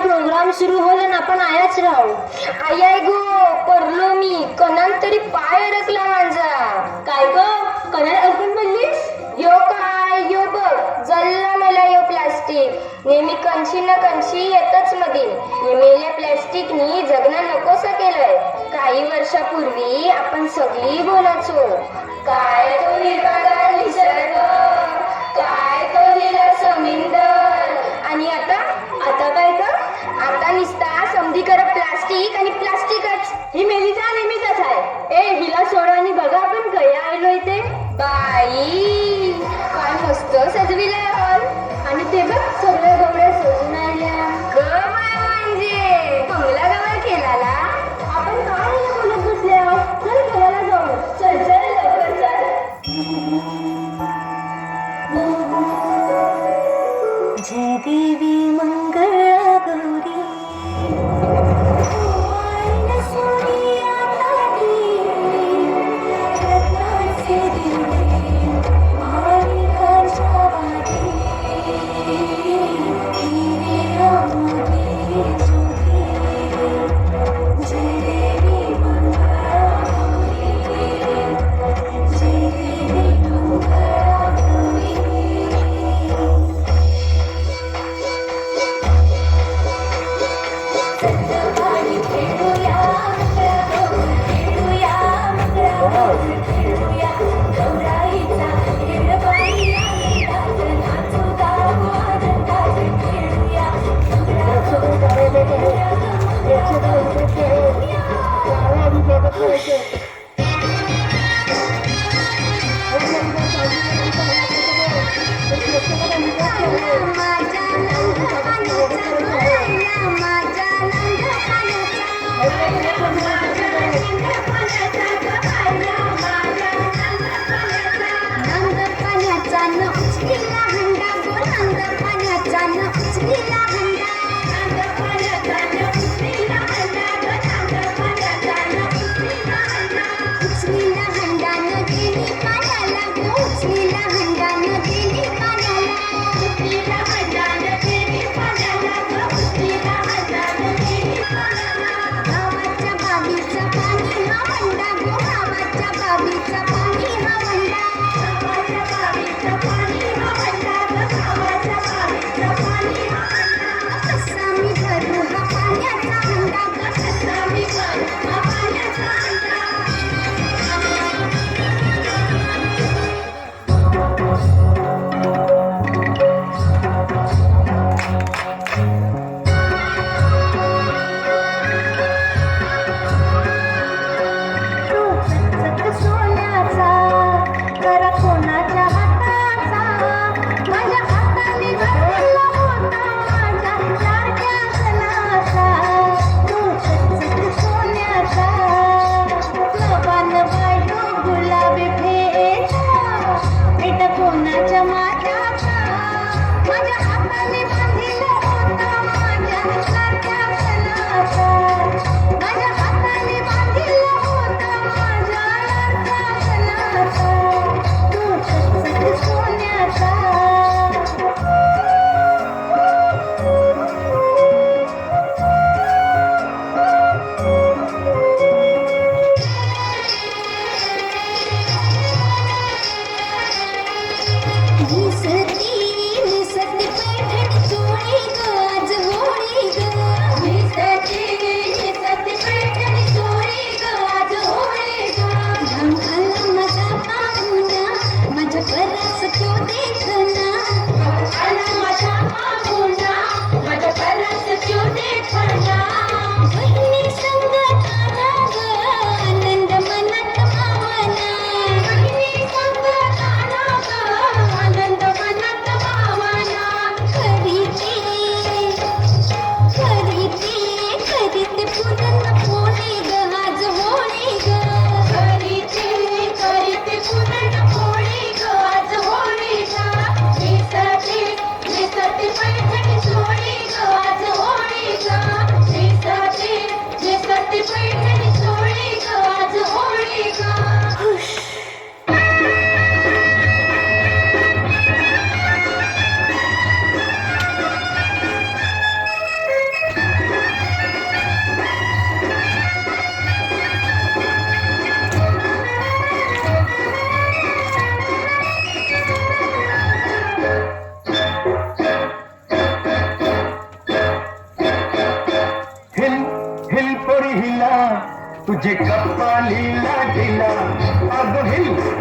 Programme सुरू होईल आणि आपण आयाच राहू. आई आई गो परलो मी कणान तरी पाय अडकला माझा. काय ग कणात अडकून पडलीस? यो काय यो बघ जल्ला मला यो प्लास्टिक नेहमी कणशी ना कणशी येतच मधील. हे मेल्या प्लास्टिकनी जगणं नकोसं केलंय. काही वर्षापूर्वी आपण सगळी बोलायचो काय तो हिरवागार निसर्ग काय तो हिला समिंदर. आणि आता आता काय ग आता निसता समधी करत प्लास्टिक आणि प्लास्टिकच. ही मेलीचा नेहमीच आहे. ए हिला सोडा आणि बघा आपण गया आलो इथे. बाई काय मस्त सजविलंय हॉल. आणि ते बघ सगळ्या गवळ्या सजून आल्या. ग म्हणजे बंगला गवळ केलाला. आपण काय बोलत बसले आहोत. चल घराला जाऊ. चल चल लवकर चल. जय देवी मंगळा गौरी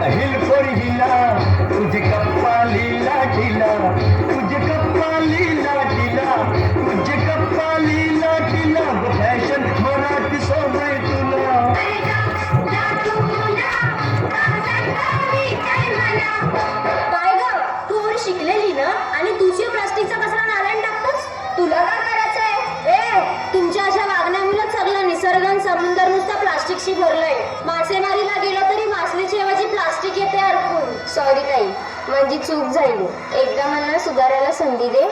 हिल फोर हिला तुझे कप्पालीला ढिला तुझे कप्पालीला ढिला तुझे कप्पालीला ढिला फॅशन मराठी सोबय तुला काय ग तू एवढी शिकलेली ना आणि तुझी प्लास्टिकचा कचरा नाल्यात टाकतोस तुला काय करायचंय तुमच्या अशा वागण्यामुळे सगळं निसर्ग आणि समुद्र नुसतं प्लास्टिकशी भरलंय मासेमारीला गेलो तरी मासलीच्या ऐवजी प्लास्टिक येते अडकून सॉरी ताई माझी चूक झाली एकदा मला सुधारायला संधी दे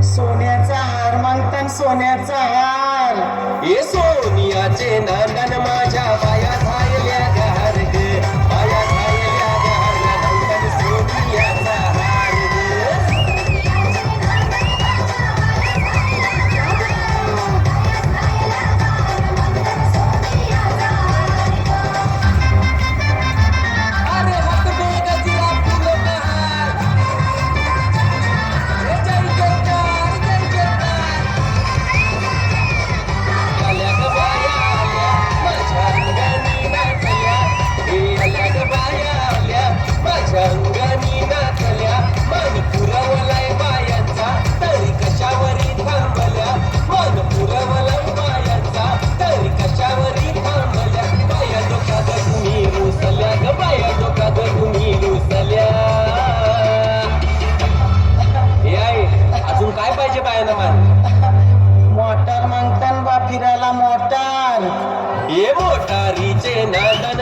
सोन्याचा हार मागतान सोन्याचा हार ये सोनियाचे नांदन माझ्या पाया झायल्या गार ग पाया झायल्या गार नांदन सोनियाचा हार अरे हात बेगजिला फुल बहार जय जयकार जय जयकार आल्या ग बाया आल्या माझ्या अंगानी नाचल्या आल्या ग बाया आल्या माझ्या अंगानी नाचल्या मन पुरवलाय बायांचा तरी कशावरी थांबल्या मन पुरवलाय बायांचा तरी कशावरी थांबल्या बाया डोक्यात तुम्ही रुसल्या ग बाया डोक्यात तुम्ही रुसल्या हे आहे अजून काय पाहिजे बायानं मान मोटार मागतान बा फिरायला मोटार ये मोटारीचे नांदन